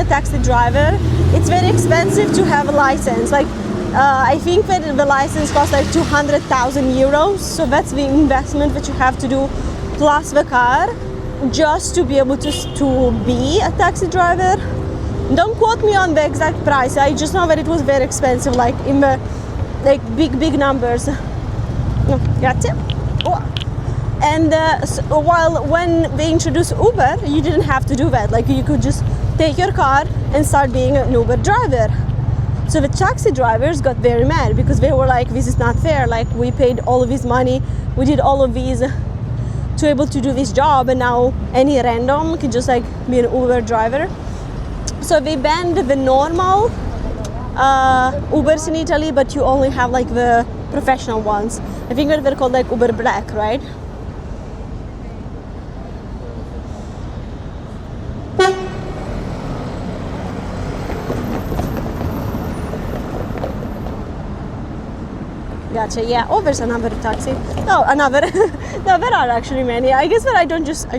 a taxi driver, it's very expensive to have a license. Like, I think that the license costs like 200,000 euros. So that's the investment that you have to do, plus the car, just to be able to be a taxi driver. Don't quote me on the exact price. I just know that it was very expensive, like in the big numbers. Grazie. Oh. And while when they introduced Uber, you didn't have to do that. Like, you could just take your car and start being an Uber driver. So the taxi drivers got very mad because they were like, this is not fair. Like, we paid all of this money, we did all of these to able to do this job, and now any random can just like be an Uber driver. So they banned the normal Ubers in Italy, but you only have like the professional ones. I think they're called like Uber Black, right? Gotcha. Yeah. Oh, there's another taxi. No, another. No, there are actually many. I guess that I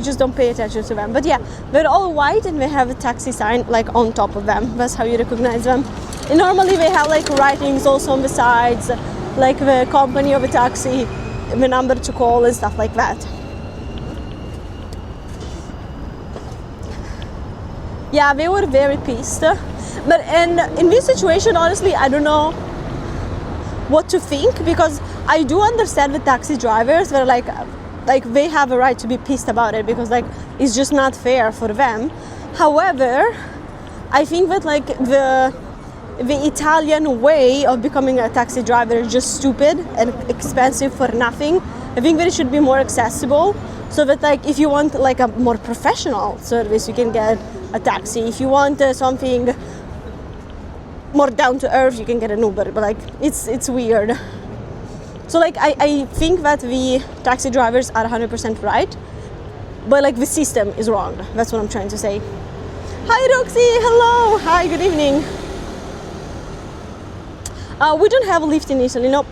just don't pay attention to them. But yeah, they're all white and they have a taxi sign like on top of them. That's how you recognize them. And normally they have like writings also on the sides, like the company of a taxi, the number to call and stuff like that. Yeah, they were very pissed. But and in this situation, honestly, I don't know what to think, because I do understand the taxi drivers. They're like they have a right to be pissed about it, because like it's just not fair for them. However, I think that like the Italian way of becoming a taxi driver is just stupid and expensive for nothing. I think that it should be more accessible, so that like if you want like a more professional service, you can get a taxi. If you want something more down to earth, you can get an Uber. But like it's weird. So like I think that the taxi drivers are 100% right, but like the system is wrong. That's what I'm trying to say. Hi Roxy, hello. Hi, good evening. We don't have Lyft in Italy, nope.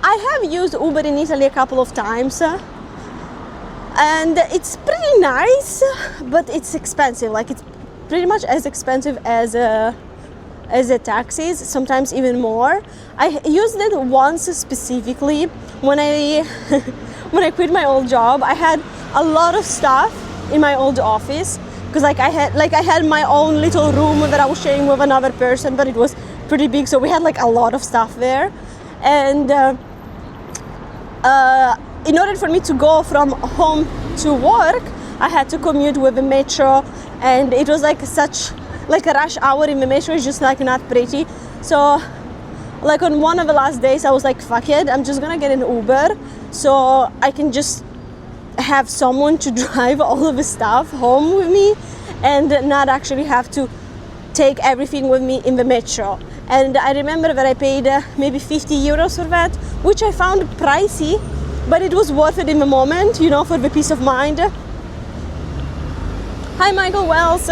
I have used Uber in Italy a couple of times, and it's pretty nice, but it's expensive. Like, it's pretty much as expensive as the taxis, sometimes even more. I used it once specifically when I when I quit my old job. I had a lot of stuff in my old office, because like I had my own little room that I was sharing with another person, but it was pretty big, so we had like a lot of stuff there. And in order for me to go from home to work, I had to commute with the metro, and it was like such like a rush hour in the metro is just like not pretty. So like on one of the last days I was like, fuck it, I'm just gonna get an Uber so I can just have someone to drive all of the stuff home with me and not actually have to take everything with me in the metro. And I remember that I paid maybe 50 euros for that, which I found pricey, but it was worth it in the moment, you know, for the peace of mind. Hi Michael Wells.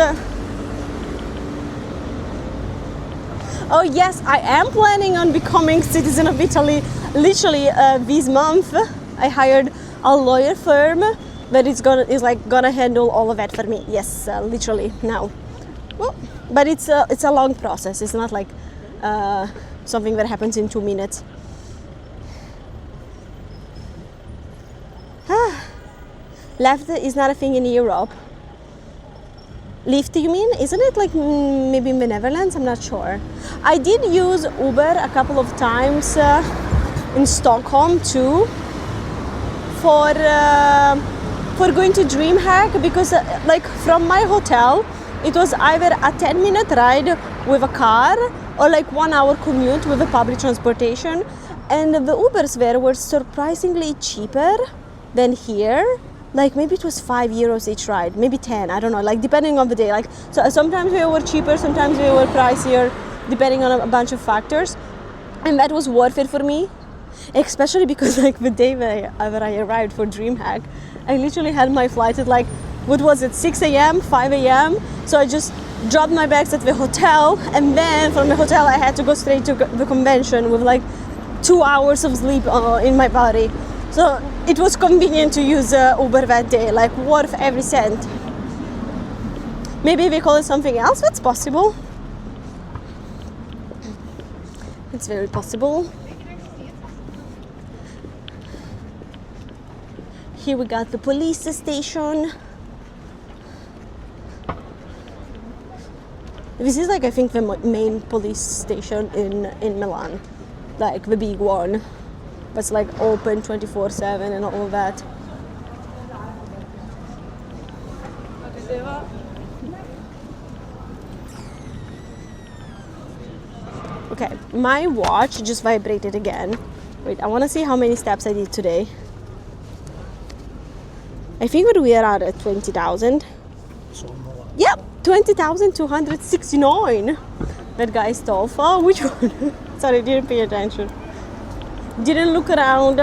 Oh yes, I am planning on becoming citizen of Italy literally this month. I hired a lawyer firm that is gonna handle all of that for me. Yes, literally now. Well, but it's a long process. It's not like something that happens in 2 minutes. Lyft is not a thing in Europe. Lyft, you mean? Isn't it like maybe in the Netherlands? I'm not sure. I did use Uber a couple of times in Stockholm too for going to DreamHack, because like from my hotel it was either a 10-minute ride with a car or like 1 hour commute with a public transportation, and the Ubers there were surprisingly cheaper than here. Like maybe it was 5 euros each ride, maybe 10, I don't know, like depending on the day. Like, so sometimes they were cheaper, sometimes they were pricier, depending on a bunch of factors. And that was worth it for me, especially because like the day that I arrived for DreamHack, I literally had my flight at like, what was it, 6 a.m., 5 a.m. So I just dropped my bags at the hotel, and then from the hotel I had to go straight to the convention with like 2 hours of sleep in my body. So it was convenient to use Uber that day, like worth every cent. Maybe they call it something else. That's possible. It's very possible. Here we got the police station. This is like, I think, the main police station in Milan, like the big one. That's like open 24/7 and all of that. Okay, my watch just vibrated again. Wait, I want to see how many steps I did today. I think we are at 20,000. Yep, 20,269. That guy stole. Oh, which one? Sorry, didn't pay attention. Didn't look around.